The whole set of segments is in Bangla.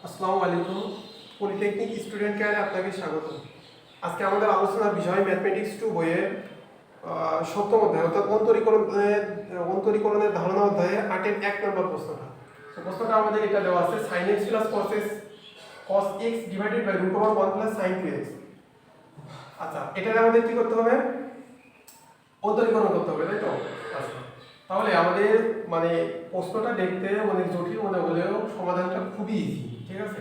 আসসালামু আলাইকুম। পলিটেকনিক স্টুডেন্ট কেয়ারে আপনাকে স্বাগত। আজকে আমাদের আলোচনার বিষয় ম্যাথমেটিক্স 2 বইয়ের সপ্তম অধ্যায় অর্থাৎ অন্তরীকরণের ধারণা অধ্যায়ে 8-এর 1 নম্বর প্রশ্নটা। তো প্রশ্নটা আমাদের এটা দেওয়া আছে sin x plus cos x divided by √1 plus sin 2x। আচ্ছা, এটার আমাদের কি করতে হবে? অন্তরীকরণ করতে হবে, তাই তো? আচ্ছা, তাহলে আমাদের মানে প্রশ্নটা দেখতে অনেক জটিল মনে হলেও সমাধানটা খুবই ইজি, ঠিক আছে?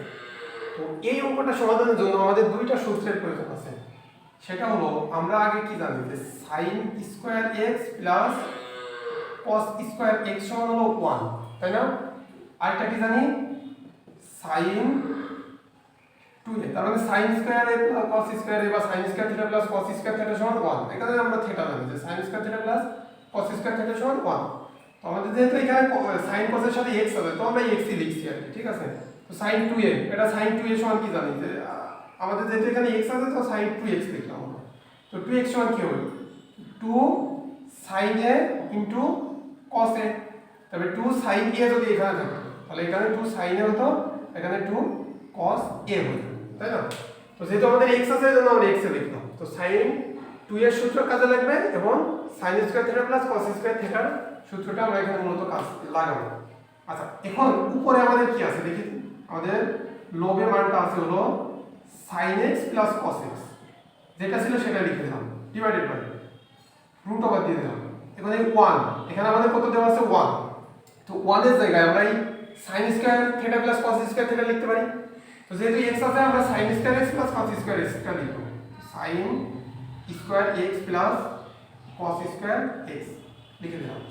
তো এই অঙ্কটা সমাধানের জন্য আমাদের দুইটা সূত্রের প্রয়োজন আছে। সেটা হলো আমরা আগে কি জানি যে sin square x plus cos square x সমান হলো 1, তাই না? আরেকটা কি জানি sin 2a, তার মানে sin square a plus cos square a বা sin square theta plus cos square theta সমান 1। এখানে আমরা থিটা জানি যে sin square theta plus cos square theta সমান 1। তো আমাদের যেহেতু এখানে sin cos এর সাথে x আছে তো আমরা x ই লিখছি আর কি, ঠিক আছে? তো sin 2a, এটা sin 2a সমান কি জানি যে আমাদের যেহেতু এখানে x আছে তো sin 2x লিখলাম আমরা। তো 2x সমান কি হবে? 2 sin a cos a। তবে 2 sin a যদি এখানে থাকে তাহলে এখানে 2 sin a হতো, এখানে 2 cos a হতো, তাই না? তো যেহেতু আমাদের x আছে এজন্য আমরা x এ লিখলাম। তো sin 2 এর সূত্র কাজে লাগবে এবং sin square theta plus cos square থিটার সূত্রটা আমরা এখানে মূলত কাজ লাগাবো। আচ্ছা, এখন উপরে আমাদের কি আছে দেখি। আমাদের লবে মানটা আছে হলো sin x plus cos x, যেটা ছিল সেটা লিখে দিলাম ডিভাইডেড বাই √ওভার দিয়ে দিলাম। এখানে 1, এখানে আমাদের কত দেওয়া আছে 1। তো 1 এর জায়গায় আমরা এই sin square theta plus cos square theta লিখতে পারি। তো যেহেতু x আছে আমরা sin square x plus cos square x টা লিখব। sin square x plus cos square x লিখে দিলাম।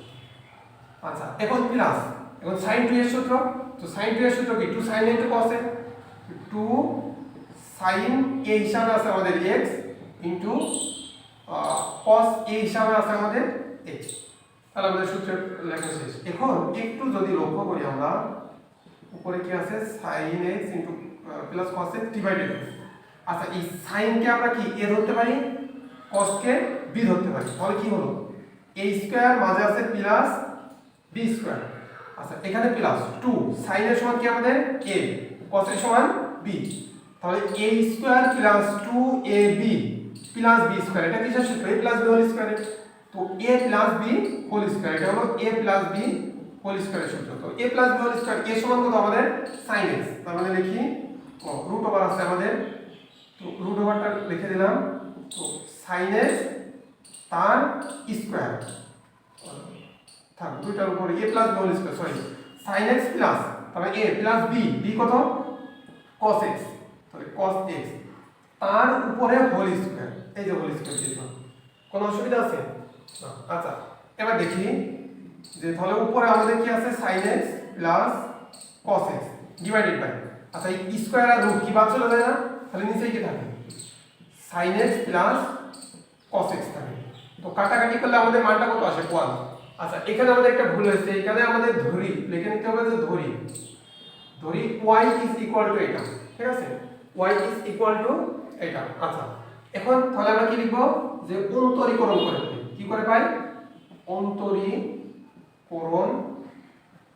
আচ্ছা, এখন প্লাস এখন sin 2 এর সূত্র। তো sin 2 এর সূত্র কি? 2 sin a cos a। 2 sin a হিসাবে আছে আমাদের x ইনটু cos a হিসাবে আছে আমাদের x। তাহলে আমাদের সূত্র লেখা শেষ। এখন একটু যদি লক্ষ্য করি আমরা, উপরে কি আছে sin x into plus cos x divided. আচ্ছা, এই sin কে আমরা কি a ধরতে পারি, cos কে b ধরতে পারি। তাহলে কি হলো? a স্কয়ার মাঝে আছে প্লাস b স্কয়ার। আচ্ছা, এখানে প্লাস 2 sin এর সমান কি আমাদের a, cos এর সমান b। তাহলে a square plus 2ab plus b square, এটা কিসের সূত্র? a plus b whole square. তো a plus b whole square, এটা হলো a প্লাস b হোল স্কয়ারের সূত্র। তো a plus b whole square a সমান কত আমাদের sin x। তার মানে লিখি রুট ওভার আছে আমাদের, তো রুট ওভারটা লিখে দিলাম। তো sin x তার স্কয়ার থাক দুইটার উপরে a plus b whole square, sorry sin x plus তারপরে a প্লাস b, b কত cos x, তাহলে cos x তার উপরে হোল স্কয়ার, এই যে হোল স্কয়ার দিলাম। কোনো অসুবিধা আছে না? আচ্ছা, এবার দেখি যে তাহলে উপরে আমাদের কি আছে sin x plus cos x divided by, আচ্ছা এই স্কয়ার আর রুট কি বাদ চলে যায় না? তাহলে নিচে কি থাকে? sin x plus cos x থাকে। তো কাটাকাটি করলে আমাদের মানটা কত আসে? 1। আচ্ছা, এখানে আমাদের একটা ভুল হয়েছে, এখানে আমাদের ধরি লিখে নিতে হবে যে ধরি y ইজ ইকুয়াল টু এটা, ঠিক আছে? y ইজ ইকুয়াল টু এটা। আচ্ছা, এখন তাহলে আমরা কি লিখব যে অন্তরীকরণ করে পাই। কি করে পাই? অন্তরীকরণ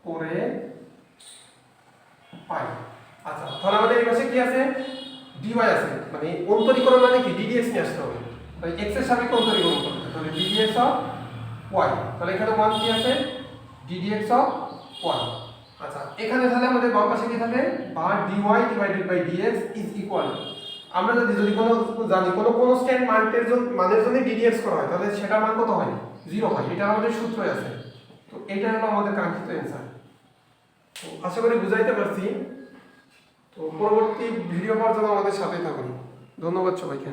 করে পাই। আচ্ছা, তাহলে আমাদের এই পাশে কি আছে? dy আছে, মানে অন্তরীকরণ মানে কি ddx নিয়ে আসতে হবে। তাই x এর সাপেক্ষে অন্তরীকরণ করতে হবে, তাহলে ddx অফ y। তাহলে এখানে 1 কি আছে? ddx of y। আচ্ছা, এখানে তাহলে আমাদের বাম পাশে কি থাকে? বা dy divided by dx is equal, আমরা যদি কোনো জানি কোনো কনস্ট্যান্ট মানের জন্য ddx করা হয় তাহলে সেটার মান কত হয়? 0 হয়। এটা আমাদের সূত্রই আছে। তো এটা হলো আমাদের কাঙ্ক্ষিত অ্যানসার। তো আশা করি বুঝাইতে পারছি। তো পরবর্তী ভিডিও পাওয়ার জন্য আমাদের সাথেই থাকুন। ধন্যবাদ সবাইকে।